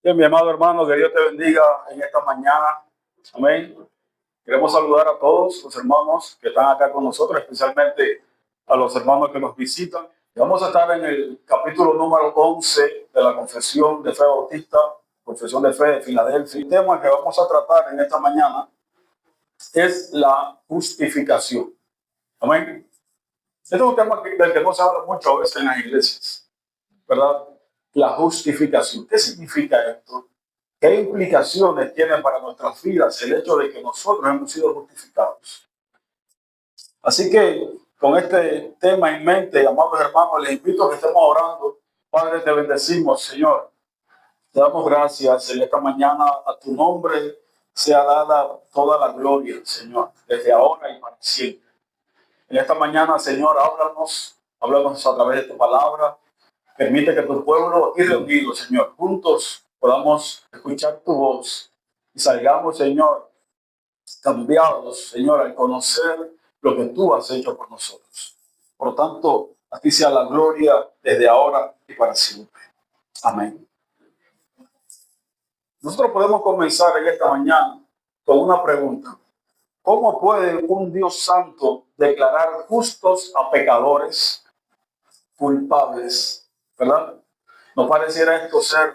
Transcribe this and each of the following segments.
Bien, mi amado hermano, que Dios te bendiga en esta mañana. Amén. Queremos saludar a todos los hermanos que están acá con nosotros, especialmente a los hermanos que nos visitan. Y vamos a estar en el capítulo número 11 de la Confesión de Fe Bautista, Confesión de Fe de Filadelfia. El tema que vamos a tratar en esta mañana es la justificación. Amén. Este es un tema del que no se habla mucho a veces en las iglesias, ¿verdad? La justificación. ¿Qué significa esto? ¿Qué implicaciones tiene para nuestras vidas el hecho de que nosotros hemos sido justificados? Así que con este tema en mente, amados hermanos, les invito a que estemos orando. Padre, te bendecimos, Señor. Te damos gracias en esta mañana. A tu nombre sea dada toda la gloria, Señor, desde ahora y para siempre. En esta mañana, Señor, háblanos a través de tu palabra. Permite que tu pueblo aquí reunido, Señor, juntos podamos escuchar tu voz y salgamos, Señor, cambiados, Señor, al conocer lo que tú has hecho por nosotros. Por lo tanto, a ti sea la gloria desde ahora y para siempre. Amén. Nosotros podemos comenzar en esta mañana con una pregunta. ¿Cómo puede un Dios santo declarar justos a pecadores culpables? ¿Verdad? ¿No pareciera esto ser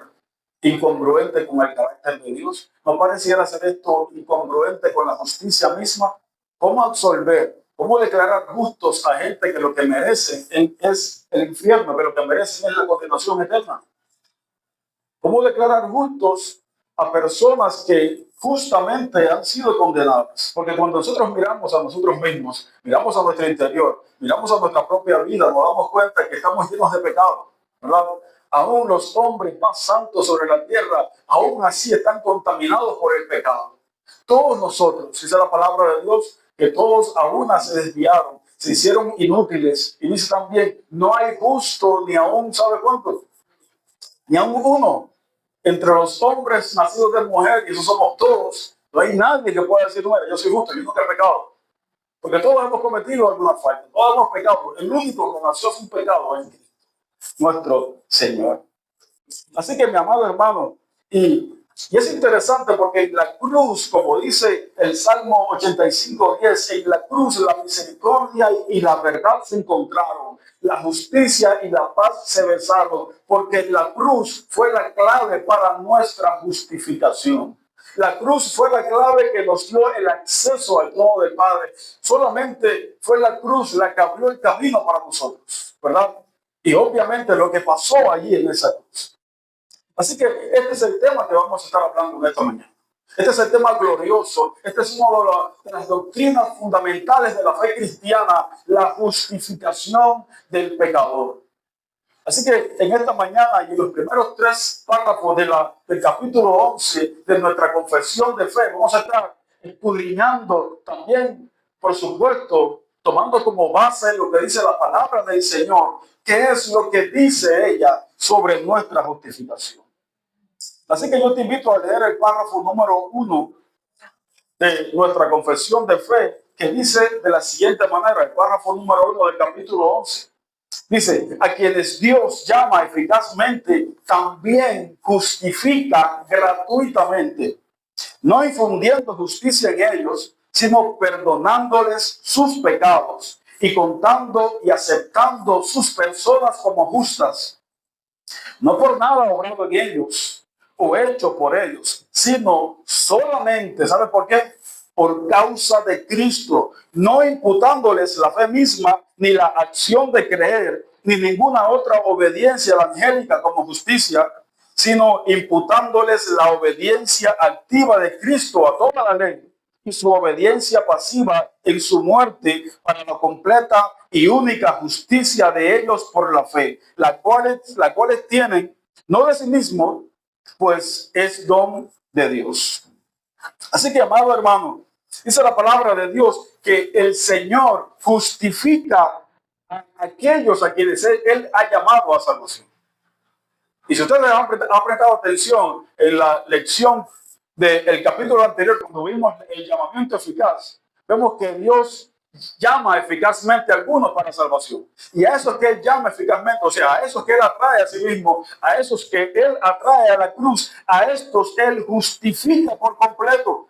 incongruente con el carácter de Dios? ¿No pareciera ser esto incongruente con la justicia misma? ¿Cómo absolver, cómo declarar justos a gente que lo que merecen es el infierno, que lo que merecen es la condenación eterna? ¿Cómo declarar justos a personas que justamente han sido condenadas? Porque cuando nosotros miramos a nosotros mismos, miramos a nuestro interior, miramos a nuestra propia vida, nos damos cuenta que estamos llenos de pecado, ¿verdad? Aún los hombres más santos sobre la tierra, aún así están contaminados por el pecado. Todos nosotros, dice la palabra de Dios, que todos a una se desviaron, se hicieron inútiles. Y dice también, no hay justo ni aún, ¿sabe cuánto? Ni aún uno. Entre los hombres nacidos de mujer, y eso somos todos, no hay nadie que pueda decir, no, yo soy justo, yo nunca he pecado. Porque todos hemos cometido alguna falta, todos hemos pecado. El único que nació sin pecado es Cristo, nuestro Señor. Así que, mi amado hermano, y es interesante porque en la cruz, como dice el Salmo 85:10, en la cruz la misericordia y la verdad se encontraron, la justicia y la paz se besaron, porque la cruz fue la clave para nuestra justificación. La cruz fue la clave que nos dio el acceso al trono del Padre. Solamente fue la cruz la que abrió el camino para nosotros, ¿verdad? Y obviamente lo que pasó allí en esa cruz. Así que este es el tema que vamos a estar hablando en esta mañana. Este es el tema glorioso. Este es una de las doctrinas fundamentales de la fe cristiana, la justificación del pecador. Así que en esta mañana y en los primeros 3 párrafos del capítulo 11 de nuestra confesión de fe, vamos a estar escudriñando también, por supuesto, tomando como base lo que dice la palabra del Señor, qué es lo que dice ella sobre nuestra justificación. Así que yo te invito a leer el párrafo número 1 de nuestra confesión de fe, que dice de la siguiente manera, el párrafo número 1 del capítulo 11. Dice, a quienes Dios llama eficazmente, también justifica gratuitamente, no infundiendo justicia en ellos, sino perdonándoles sus pecados y contando y aceptando sus personas como justas. No por nada obrado en ellos o hecho por ellos, sino solamente, ¿sabe por qué? Por causa de Cristo, no imputándoles la fe misma, ni la acción de creer, ni ninguna otra obediencia evangélica como justicia, sino imputándoles la obediencia activa de Cristo a toda la ley y su obediencia pasiva en su muerte para la completa y única justicia de ellos por la fe, la cuales tienen, no de sí mismo, pues es don de Dios. Así que, amado hermano, dice la palabra de Dios que el Señor justifica a aquellos a quienes Él ha llamado a salvación. Y si ustedes han prestado atención en la lección del capítulo anterior, cuando vimos el llamamiento eficaz, vemos que Dios llama eficazmente a algunos para salvación. Y a esos que Él llama eficazmente, o sea, a esos que Él atrae a sí mismo, a esos que Él atrae a la cruz, a estos Él justifica por completo.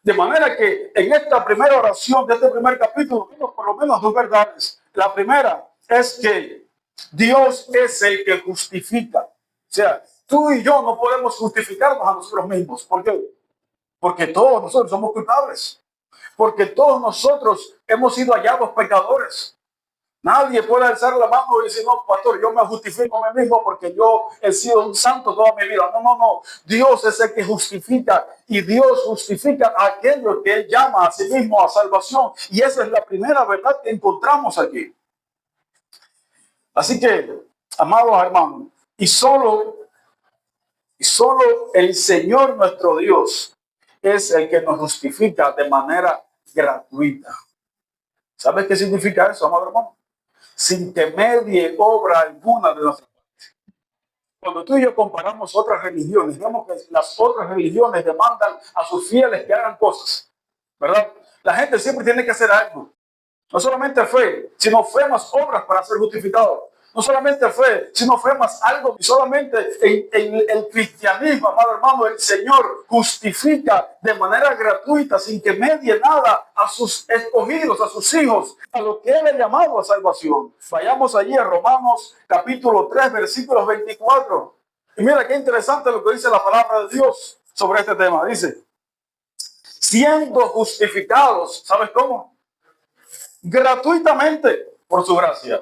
De manera que en esta primera oración de este primer capítulo vemos por lo menos dos verdades. La primera es que Dios es el que justifica. O sea, tú y yo no podemos justificarnos a nosotros mismos. ¿Por qué? Porque todos nosotros somos culpables. Porque todos nosotros hemos sido hallados pecadores. Nadie puede alzar la mano y decir, no, pastor, yo me justifico a mí mismo porque yo he sido un santo toda mi vida. No, no, no. Dios es el que justifica y Dios justifica a aquellos que Él llama a sí mismo a salvación. Y esa es la primera verdad que encontramos aquí. Así que, amados hermanos, y solo el Señor nuestro Dios es el que nos justifica de manera gratuita. ¿Sabes qué significa eso, amado hermano? Sin que medie obra alguna de nuestra parte. Cuando tú y yo comparamos otras religiones, vemos que las otras religiones demandan a sus fieles que hagan cosas, ¿verdad? La gente siempre tiene que hacer algo. No solamente fe, sino fe más obras para ser justificado. No solamente fe, sino fe más algo. Y solamente en el cristianismo, amado hermano, el Señor justifica de manera gratuita, sin que medie nada a sus escogidos, a sus hijos, a los que Él ha llamado a salvación. Vayamos allí a Romanos capítulo 3, versículos 24. Y mira qué interesante lo que dice la palabra de Dios sobre este tema. Dice, siendo justificados, ¿sabes cómo? Gratuitamente por su gracia.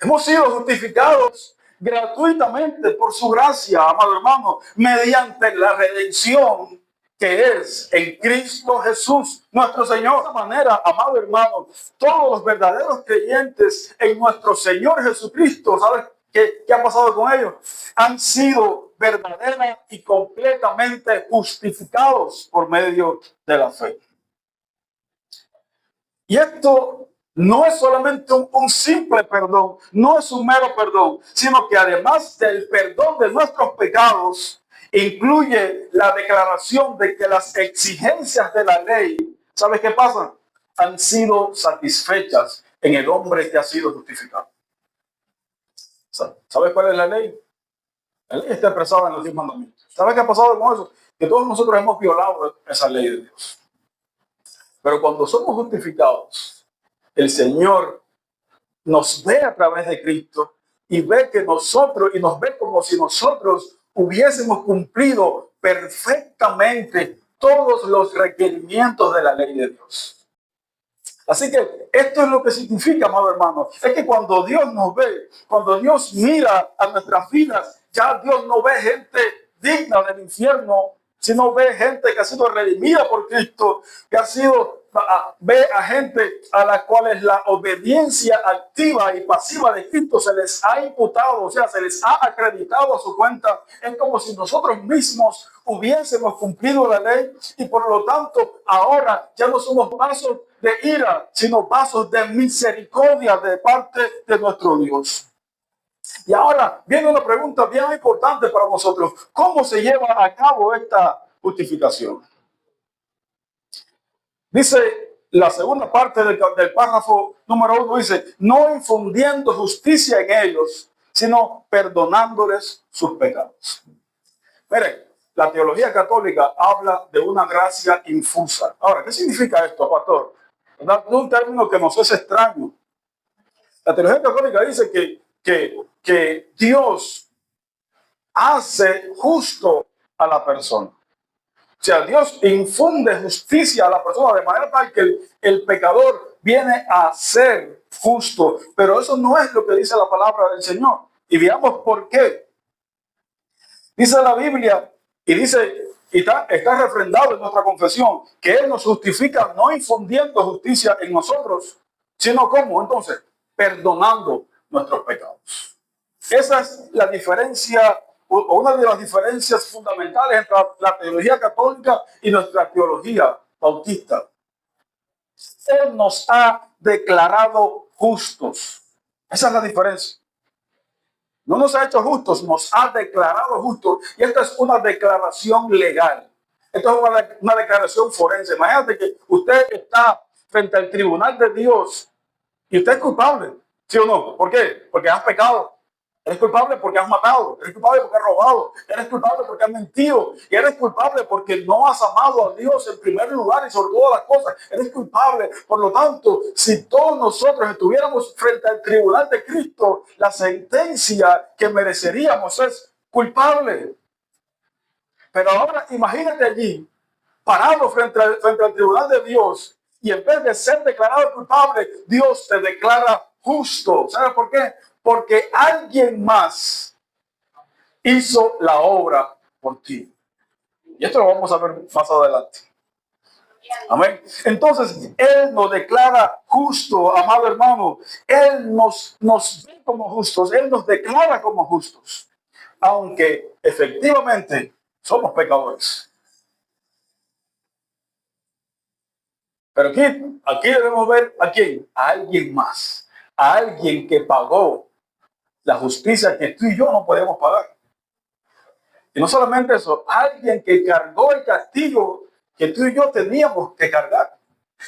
Hemos sido justificados gratuitamente por su gracia, amado hermano, mediante la redención que es en Cristo Jesús, nuestro Señor. De esta manera, amado hermano, todos los verdaderos creyentes en nuestro Señor Jesucristo, ¿sabes qué ha pasado con ellos? Han sido verdadera y completamente justificados por medio de la fe. Y esto no es solamente un simple perdón, no es un mero perdón, sino que además del perdón de nuestros pecados, incluye la declaración de que las exigencias de la ley, ¿sabes qué pasa? Han sido satisfechas en el hombre que ha sido justificado. ¿Sabes cuál es la ley? La ley está expresada en los 10 mandamientos. ¿Sabes qué ha pasado con eso? Que todos nosotros hemos violado esa ley de Dios. Pero cuando somos justificados, el Señor nos ve a través de Cristo y ve que nosotros, y nos ve como si nosotros hubiésemos cumplido perfectamente todos los requerimientos de la ley de Dios. Así que esto es lo que significa, amado hermano, es que cuando Dios nos ve, cuando Dios mira a nuestras vidas, ya Dios no ve gente digna del infierno, sino ve gente que ha sido redimida por Cristo, que ha sido, ve a gente a las cuales la obediencia activa y pasiva de Cristo se les ha imputado, o sea, se les ha acreditado a su cuenta. Es como si nosotros mismos hubiésemos cumplido la ley y por lo tanto ahora ya no somos vasos de ira, sino vasos de misericordia de parte de nuestro Dios. Y ahora viene una pregunta bien importante para nosotros. ¿Cómo se lleva a cabo esta justificación? Dice la segunda parte del párrafo número 1, dice, no infundiendo justicia en ellos, sino perdonándoles sus pecados. Miren, la teología católica habla de una gracia infusa. Ahora, ¿qué significa esto, pastor? Es un término que nos es extraño. La teología católica dice que Dios hace justo a la persona. O sea, Dios infunde justicia a la persona de manera tal que el pecador viene a ser justo. Pero eso no es lo que dice la palabra del Señor. Y veamos por qué. Dice la Biblia y dice, y está refrendado en nuestra confesión, que Él nos justifica no infundiendo justicia en nosotros, sino ¿cómo? Entonces, perdonando nuestros pecados. Esa es la diferencia, o una de las diferencias fundamentales entre la teología católica y nuestra teología bautista. Él nos ha declarado justos. Esa es la diferencia. No nos ha hecho justos, nos ha declarado justos. Y esta es una declaración legal. Esto es una declaración forense. Imagínate que usted está frente al tribunal de Dios y usted es culpable, ¿sí o no? ¿Por qué? Porque has pecado. Eres culpable porque has matado, eres culpable porque has robado, eres culpable porque has mentido, y eres culpable porque no has amado a Dios en primer lugar y sobre todas las cosas. Eres culpable. Por lo tanto, si todos nosotros estuviéramos frente al tribunal de Cristo, la sentencia que mereceríamos es culpable. Pero ahora imagínate allí, parado frente al tribunal de Dios, y en vez de ser declarado culpable, Dios te declara justo. ¿Sabes por qué? Porque alguien más hizo la obra por ti. Y esto lo vamos a ver más adelante. Amén. Entonces, Él nos declara justo, amado hermano. Él nos ve como justos. Él nos declara como justos. Aunque efectivamente somos pecadores. Pero aquí debemos ver a quién, a alguien más, a alguien que pagó la justicia que tú y yo no podemos pagar. Y no solamente eso, alguien que cargó el castigo que tú y yo teníamos que cargar.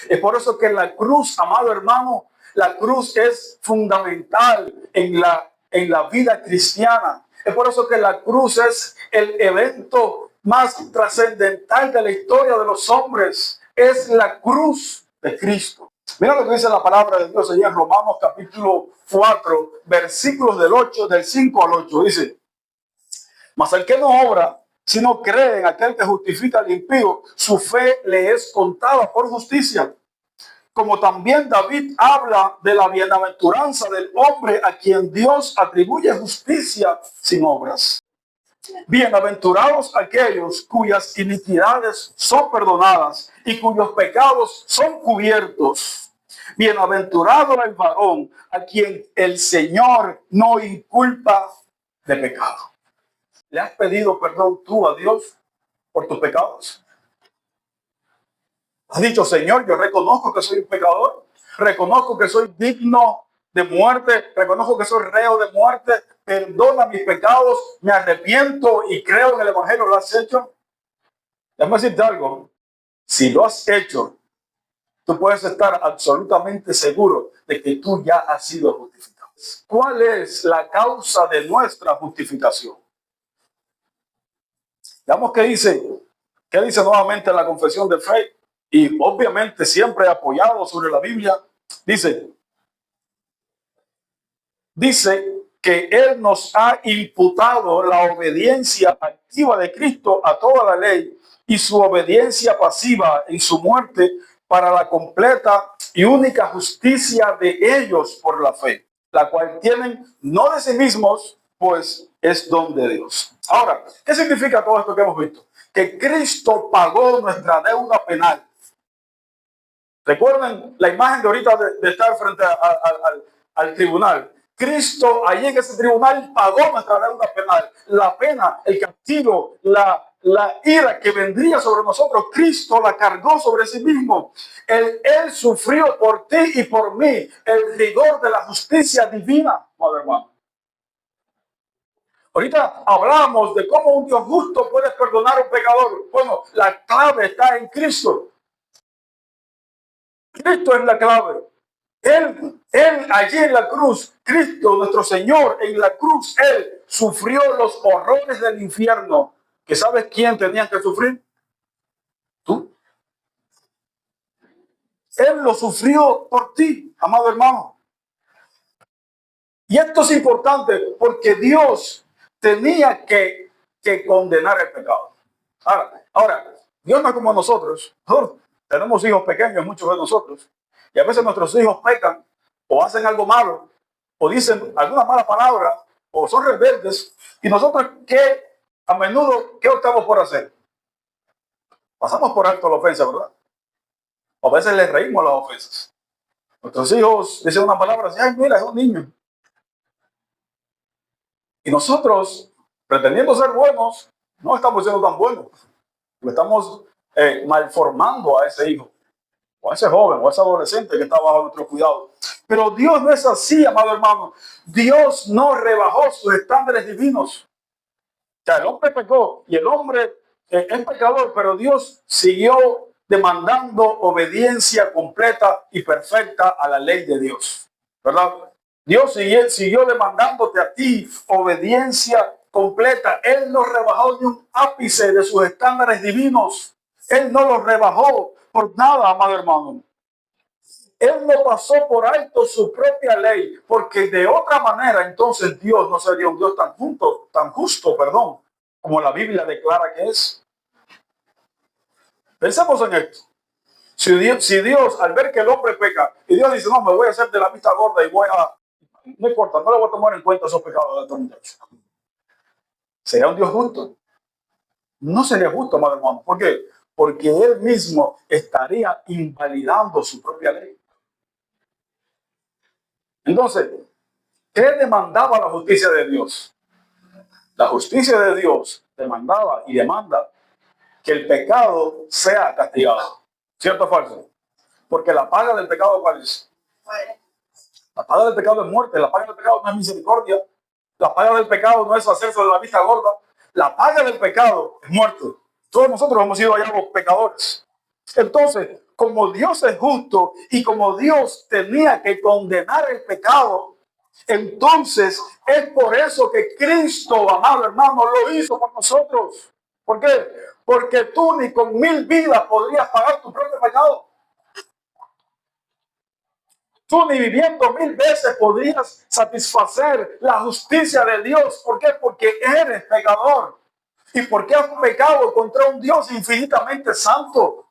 Es por eso que la cruz, amado hermano, la cruz es fundamental en la vida cristiana. Es por eso que la cruz es el evento más trascendental de la historia de los hombres. Es la cruz de Cristo. Mira lo que dice la palabra de Dios allá en Romanos capítulo 4, versículos del 5 al 8. Dice: mas el que no obra, sino cree en aquel que justifica al impío, su fe le es contada por justicia. Como también David habla de la bienaventuranza del hombre a quien Dios atribuye justicia sin obras. Bienaventurados aquellos cuyas iniquidades son perdonadas y cuyos pecados son cubiertos. Bienaventurado el varón a quien el Señor no inculpa de pecado. ¿Le has pedido perdón tú a Dios por tus pecados? Has dicho: Señor, yo reconozco que soy un pecador, reconozco que soy digno de muerte, reconozco que soy reo de muerte, perdona mis pecados, me arrepiento y creo en el Evangelio. ¿Lo has hecho? Déjame decirte algo: si lo has hecho, tú puedes estar absolutamente seguro de que tú ya has sido justificado. ¿Cuál es la causa de nuestra justificación? Veamos qué dice nuevamente la confesión de fe, y obviamente siempre apoyado sobre la Biblia. Dice que Él nos ha imputado la obediencia activa de Cristo a toda la ley y su obediencia pasiva en su muerte para la completa y única justicia de ellos por la fe, la cual tienen no de sí mismos, pues es don de Dios. Ahora, ¿qué significa todo esto que hemos visto? Que Cristo pagó nuestra deuda penal. Recuerden la imagen de ahorita de estar frente al tribunal. Cristo allí en ese tribunal pagó nuestra deuda penal. La pena, el castigo, la ira que vendría sobre nosotros, Cristo la cargó sobre sí mismo. Él sufrió por ti y por mí el rigor de la justicia divina, madre hermano. Ahorita hablamos de cómo un Dios justo puede perdonar a un pecador. Bueno, la clave está en Cristo. Cristo es la clave. Él allí en la cruz, Cristo, nuestro Señor, en la cruz, Él sufrió los horrores del infierno. ¿Que sabes quién tenía que sufrir? Tú. Él lo sufrió por ti, amado hermano. Y esto es importante porque Dios tenía que condenar el pecado. Ahora, Dios no es como nosotros. Tenemos hijos pequeños, muchos de nosotros. Y a veces nuestros hijos pecan o hacen algo malo o dicen alguna mala palabra o son rebeldes. Y nosotros, a menudo, ¿qué optamos por hacer? Pasamos por alto la ofensa, ¿verdad? O a veces les reímos las ofensas. Nuestros hijos dicen una palabra así: ay, mira, es un niño. Y nosotros, pretendiendo ser buenos, no estamos siendo tan buenos. Estamos malformando a ese hijo, o a ese joven, o a ese adolescente que está bajo nuestro cuidado. Pero Dios no es así, amado hermano. Dios no rebajó sus estándares divinos. O sea, el hombre pecó y el hombre es pecador, pero Dios siguió demandando obediencia completa y perfecta a la ley de Dios, ¿verdad? Dios siguió demandándote a ti obediencia completa. Él no rebajó ni un ápice de sus estándares divinos. Él no los rebajó por nada, amado hermano. Él no pasó por alto su propia ley, porque de otra manera entonces Dios no sería un Dios tan justo, como la Biblia declara que es. Pensemos en esto. Si Dios, al ver que el hombre peca, y Dios dice, no, me voy a hacer de la vista gorda y no importa, no le voy a tomar en cuenta esos pecados de estos muchachos. ¿Sería un Dios justo? No sería justo, amado hermano. ¿Por qué? Porque él mismo estaría invalidando su propia ley. Entonces, ¿qué demandaba la justicia de Dios? La justicia de Dios demandaba y demanda que el pecado sea castigado. ¿Cierto o falso? Porque la paga del pecado, ¿cuál es? La paga del pecado es muerte, la paga del pecado no es misericordia, la paga del pecado no es hacerse de la vista gorda, la paga del pecado es muerte. Todos nosotros hemos sido hallados pecadores. Entonces, como Dios es justo y como Dios tenía que condenar el pecado, entonces es por eso que Cristo, amado hermano, lo hizo por nosotros. ¿Por qué? Porque tú ni con 1000 vidas podrías pagar tu propio pecado. Tú ni viviendo 1000 veces podrías satisfacer la justicia de Dios. ¿Por qué? Porque eres pecador. ¿Y porque has pecado contra un Dios infinitamente santo?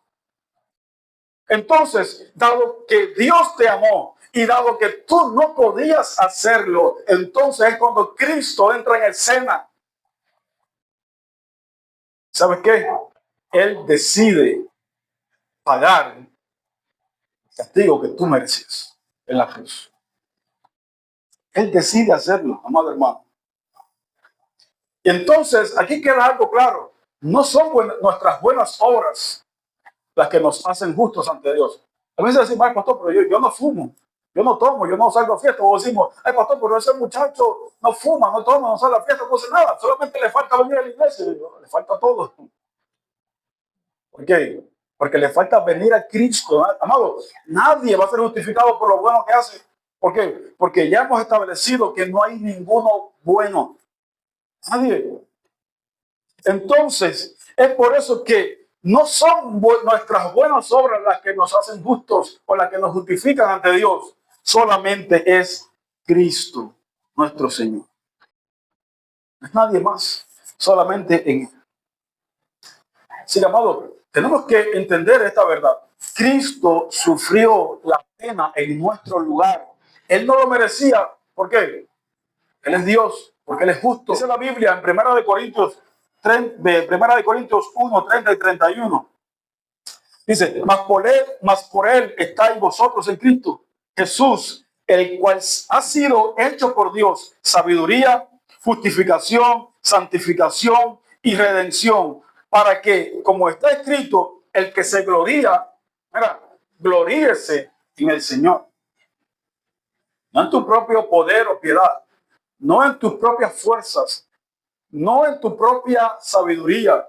Entonces, dado que Dios te amó y dado que tú no podías hacerlo, entonces es cuando Cristo entra en escena. ¿Sabes qué? Él decide pagar el castigo que tú mereces en la cruz. Él decide hacerlo, amado hermano. Y entonces, aquí queda algo claro. No son nuestras buenas obras las que nos hacen justos ante Dios. A veces decimos, ay, pastor, pero yo no fumo, yo no tomo, yo no salgo a fiesta. O decimos, ay, pastor, pero ese muchacho no fuma, no toma, no sale a fiesta, no hace nada. Solamente le falta venir a la iglesia. Le falta todo. ¿Por qué? Porque le falta venir a Cristo. Amado, nadie va a ser justificado por lo bueno que hace. ¿Por qué? Porque ya hemos establecido que no hay ninguno bueno. Nadie. Entonces, es por eso que no son nuestras buenas obras las que nos hacen justos o las que nos justifican ante Dios. Solamente es Cristo, nuestro Señor. No es nadie más. Solamente en Él. Sí, amado, tenemos que entender esta verdad. Cristo sufrió la pena en nuestro lugar. Él no lo merecía. ¿Por qué? Él es Dios, porque Él es justo. Dice la Biblia en Primera de Corintios 1, 30 y 31. Dice, mas por él estáis vosotros en Cristo Jesús, el cual ha sido hecho por Dios sabiduría, justificación, santificación y redención, para que, como está escrito, el que se gloría, mira, gloríese en el Señor. No en tu propio poder o piedad, no en tus propias fuerzas, no en tu propia sabiduría.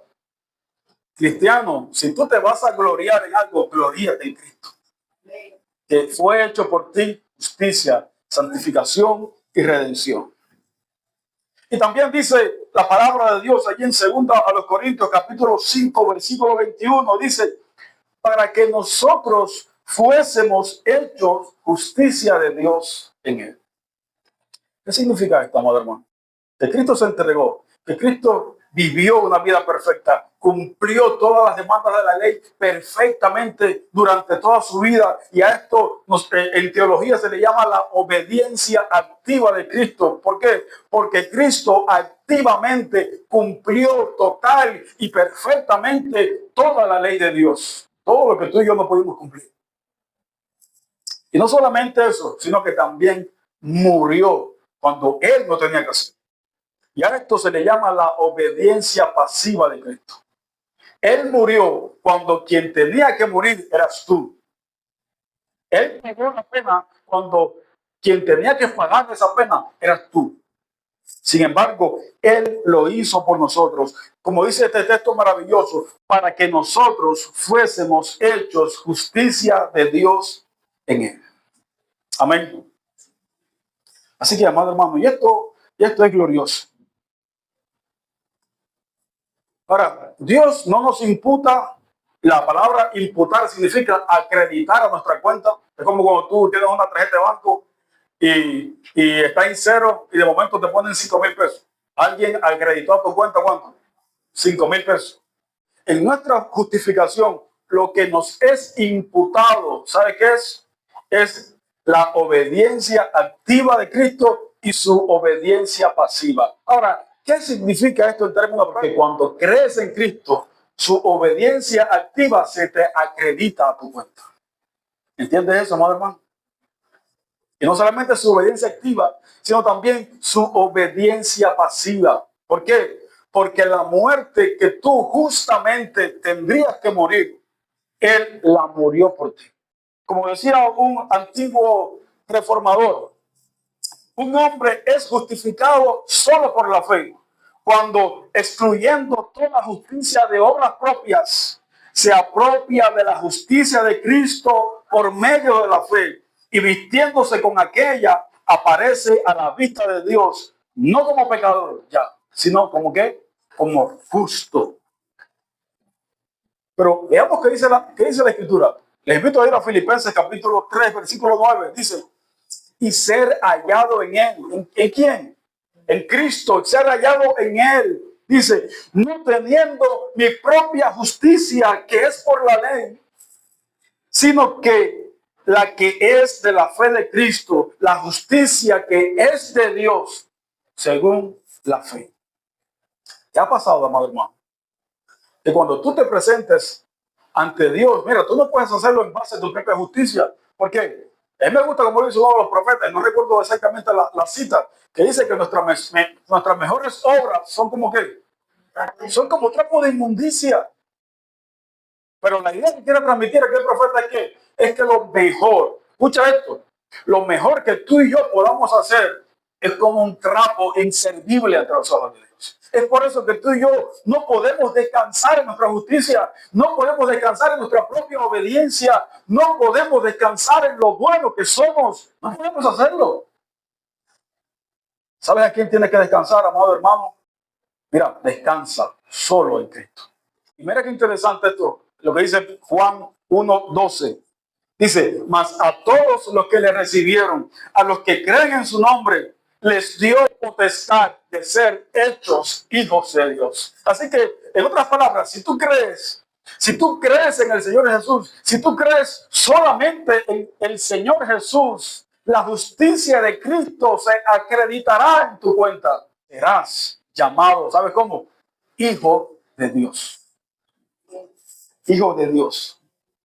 Cristiano, si tú te vas a gloriar en algo, gloríate en Cristo, que fue hecho por ti justicia, santificación y redención. Y también dice la palabra de Dios allí en 2 Corintios capítulo 5 versículo 21, dice, para que nosotros fuésemos hechos justicia de Dios en él. ¿Qué significa esto, amado hermano? Que Cristo se entregó, que Cristo vivió una vida perfecta, cumplió todas las demandas de la ley perfectamente durante toda su vida. Y a esto en teología se le llama la obediencia activa de Cristo. ¿Por qué? Porque Cristo activamente cumplió total y perfectamente toda la ley de Dios. Todo lo que tú y yo no pudimos cumplir. Y no solamente eso, sino que también murió cuando Él no tenía que hacer. Y a esto se le llama la obediencia pasiva de Cristo. Él murió cuando quien tenía que morir eras tú. Él pagó la pena cuando quien tenía que pagar esa pena eras tú. Sin embargo, Él lo hizo por nosotros. Como dice este texto maravilloso, para que nosotros fuésemos hechos justicia de Dios en Él. Amén. Así que, amado hermano, y esto es glorioso. Ahora, Dios no nos imputa. La palabra imputar significa acreditar a nuestra cuenta. Es como cuando tú tienes una tarjeta de banco y está en cero y de momento te ponen 5,000 pesos. Alguien acreditó a tu cuenta, ¿cuánto? 5,000 pesos. En nuestra justificación, lo que nos es imputado, ¿sabe qué es? Es la obediencia activa de Cristo y su obediencia pasiva. Ahora, ¿qué significa esto en términos? Porque cuando crees en Cristo, su obediencia activa se te acredita a tu cuenta. ¿Entiendes eso, amado hermano? Y no solamente su obediencia activa, sino también su obediencia pasiva. ¿Por qué? Porque la muerte que tú justamente tendrías que morir, Él la murió por ti. Como decía un antiguo reformador, un hombre es justificado solo por la fe, cuando excluyendo toda justicia de obras propias, se apropia de la justicia de Cristo por medio de la fe y vistiéndose con aquella, aparece a la vista de Dios, no como pecador ya, sino como ¿qué? Como justo. Pero veamos qué dice la Escritura. Les invito a ir a Filipenses capítulo 3, versículo 9. Dice, y ser hallado en Él. ¿En quién? En Cristo, ser hallado en Él. Dice, no teniendo mi propia justicia, que es por la ley, sino que la que es de la fe de Cristo, la justicia que es de Dios, según la fe. ¿Qué ha pasado, amado hermano? Que cuando tú te presentes ante Dios, mira, tú no puedes hacerlo en base a tu propia justicia. ¿Por qué? A mí me gusta como lo hizo uno de los profetas, no recuerdo exactamente la cita, que dice que nuestras mejores obras son como que, son como trapo de inmundicia. Pero la idea que quiere transmitir aquel profeta es que lo mejor, escucha esto, lo mejor que tú y yo podamos hacer es como un trapo inservible ante los ojos de Dios. Es por eso que tú y yo no podemos descansar en nuestra justicia, no podemos descansar en nuestra propia obediencia, no podemos descansar en lo bueno que somos, no podemos hacerlo. ¿Sabes a quién tiene que descansar, amado hermano? Mira, descansa solo en Cristo. Y mira qué interesante esto, lo que dice Juan 1:12. Dice, mas a todos los que le recibieron, a los que creen en su nombre, les dio potestad de ser hechos hijos de Dios. Así que, en otras palabras, si tú crees en el Señor Jesús, si tú crees solamente en el Señor Jesús, la justicia de Cristo se acreditará en tu cuenta. Serás llamado, ¿sabes cómo? Hijo de Dios. Hijo de Dios.